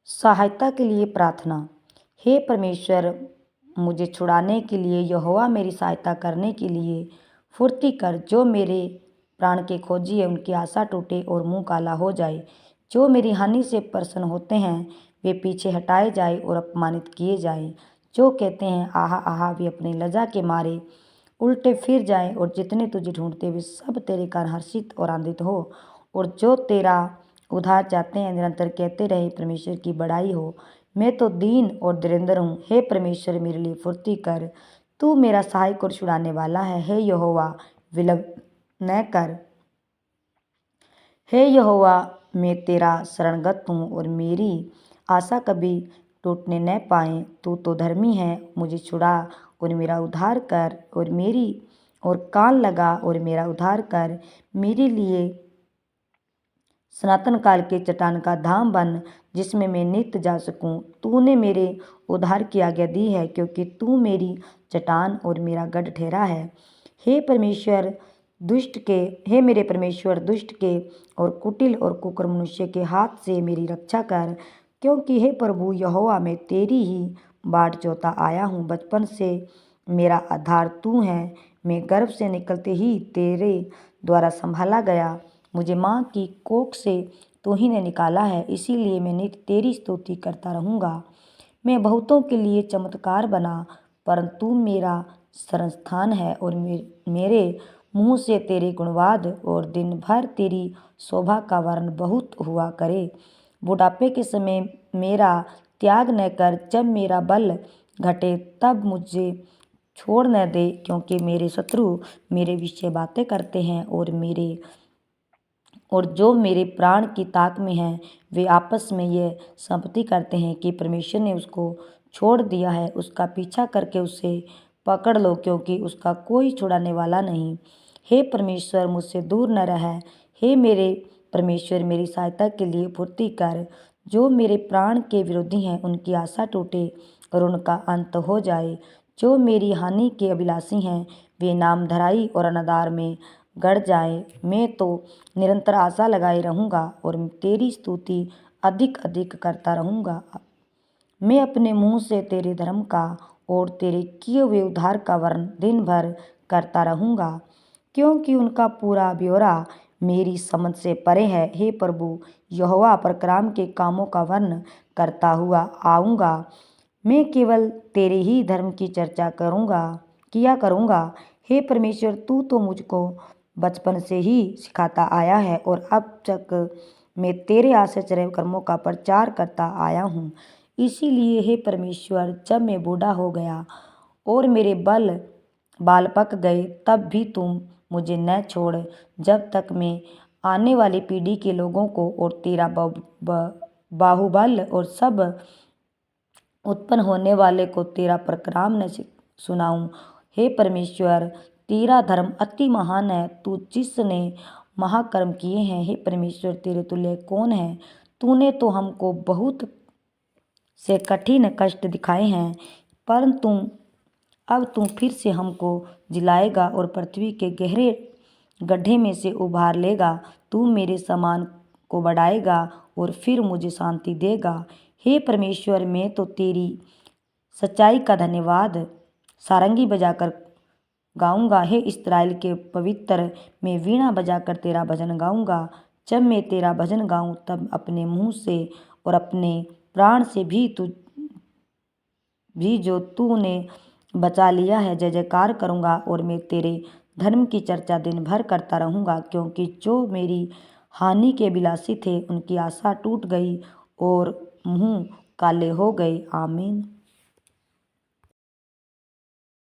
सहायता के लिए प्रार्थना। हे परमेश्वर, मुझे छुड़ाने के लिए, यहोवा मेरी सहायता करने के लिए फुर्ती कर। जो मेरे प्राण के खोजी है उनकी आशा टूटे और मुंह काला हो जाए। जो मेरी हानि से प्रसन्न होते हैं वे पीछे हटाए जाए और अपमानित किए जाएं। जो कहते हैं आहा आहा, वे अपने लज्जा के मारे उल्टे फिर जाएं। और जितने तुझे ढूंढते वे सब तेरे कारण हर्षित और आनंदित हो। और जो तेरा उद्धार चाहते हैं निरंतर कहते रहे, परमेश्वर की बड़ाई हो। मैं तो दीन और दरिद्र हूँ। हे परमेश्वर, मेरे लिए फुर्ती कर। तू मेरा सहायक और छुड़ाने वाला है। हे यहोवा, विलंब न कर। हे यहोवा, मैं तेरा शरणगत हूँ और मेरी आशा कभी टूटने न पाए। तू तो धर्मी है, मुझे छुड़ा और मेरा उद्धार कर। और कान लगा और मेरा उद्धार कर। मेरे लिए सनातन काल के चट्टान का धाम बन, जिसमें मैं नित्य जा सकूं। तूने मेरे उद्धार की आज्ञा दी है, क्योंकि तू मेरी चट्टान और मेरा गढ़ ठहरा है। हे मेरे परमेश्वर, दुष्ट के और कुटिल और कुकर मनुष्य के हाथ से मेरी रक्षा कर। क्योंकि हे प्रभु यहोवा, मैं तेरी ही बाट जोता आया हूँ। बचपन से मेरा आधार तू है। मैं गर्भ से निकलते ही तेरे द्वारा संभाला गया। मुझे माँ की कोख से तू ही ने निकाला है, इसीलिए मैं नित्य तेरी स्तुति करता रहूँगा। मैं बहुतों के लिए चमत्कार बना, परंतु तू मेरा शरणस्थान है। और मेरे मुँह से तेरे गुणवाद और दिन भर तेरी शोभा का वर्ण बहुत हुआ करे। बुढ़ापे के समय मेरा त्याग न कर। जब मेरा बल घटे तब मुझे छोड़ न दे, क्योंकि मेरे शत्रु मेरे विषय बातें करते हैं और जो मेरे प्राण की ताक में हैं वे आपस में यह संपत्ति करते हैं कि परमेश्वर ने उसको छोड़ दिया है। उसका पीछा करके उसे पकड़ लो, क्योंकि उसका कोई छुड़ाने वाला नहीं। हे परमेश्वर, मुझसे दूर न रह। हे मेरे परमेश्वर, मेरी सहायता के लिए फुर्ती कर। जो मेरे प्राण के विरोधी हैं उनकी आशा टूटे और उनका अंत हो जाए। जो मेरी हानि के अभिलाषी हैं वे नामधराई और अनादर में गड़ जाएं। मैं तो निरंतर आशा लगाए रहूँगा और तेरी स्तुति अधिक अधिक करता रहूँगा। मैं अपने मुँह से तेरे धर्म का और तेरे किए हुए उद्धार का वर्ण दिन भर करता रहूँगा, क्योंकि उनका पूरा ब्यौरा मेरी समझ से परे है। हे प्रभु यहोवा, पराक्रम के कामों का वर्ण करता हुआ आऊँगा। मैं केवल तेरे ही धर्म की चर्चा किया करूँगा। हे परमेश्वर, तू तो मुझको बचपन से ही सिखाता आया है और अब तक मैं तेरे आश्चर्य कर्मों का प्रचार करता आया हूँ। इसीलिए हे परमेश्वर, जब मैं बूढ़ा हो गया और मेरे बाल पक गए, तब भी तुम मुझे न छोड़, जब तक मैं आने वाली पीढ़ी के लोगों को और तेरा बाहुबल और सब उत्पन्न होने वाले को तेरा पराक्रम न सुनाऊं। हे परमेश्वर, तेरा धर्म अति महान है। तू जिसने महाकर्म किए हैं, हे परमेश्वर, तेरे तुल्य कौन है। तूने तो हमको बहुत से कठिन कष्ट दिखाए हैं, परंतु अब तू फिर से हमको जिलाएगा और पृथ्वी के गहरे गड्ढे में से उभार लेगा। तू मेरे सामान को बढ़ाएगा और फिर मुझे शांति देगा। हे परमेश्वर, मैं तो तेरी सच्चाई का धन्यवाद सारंगी बजाकर गाऊंगा। हे इस्राएल के पवित्र, मैं वीणा बजाकर तेरा भजन गाऊंगा। जब मैं तेरा भजन गाऊं तब अपने मुंह से और अपने प्राण से भी जो तूने बचा लिया है जय जयकार करूंगा। और मैं तेरे धर्म की चर्चा दिन भर करता रहूंगा, क्योंकि जो मेरी हानि के अभिलाषी थे उनकी आशा टूट गई और मुंह काले हो गए। आमीन।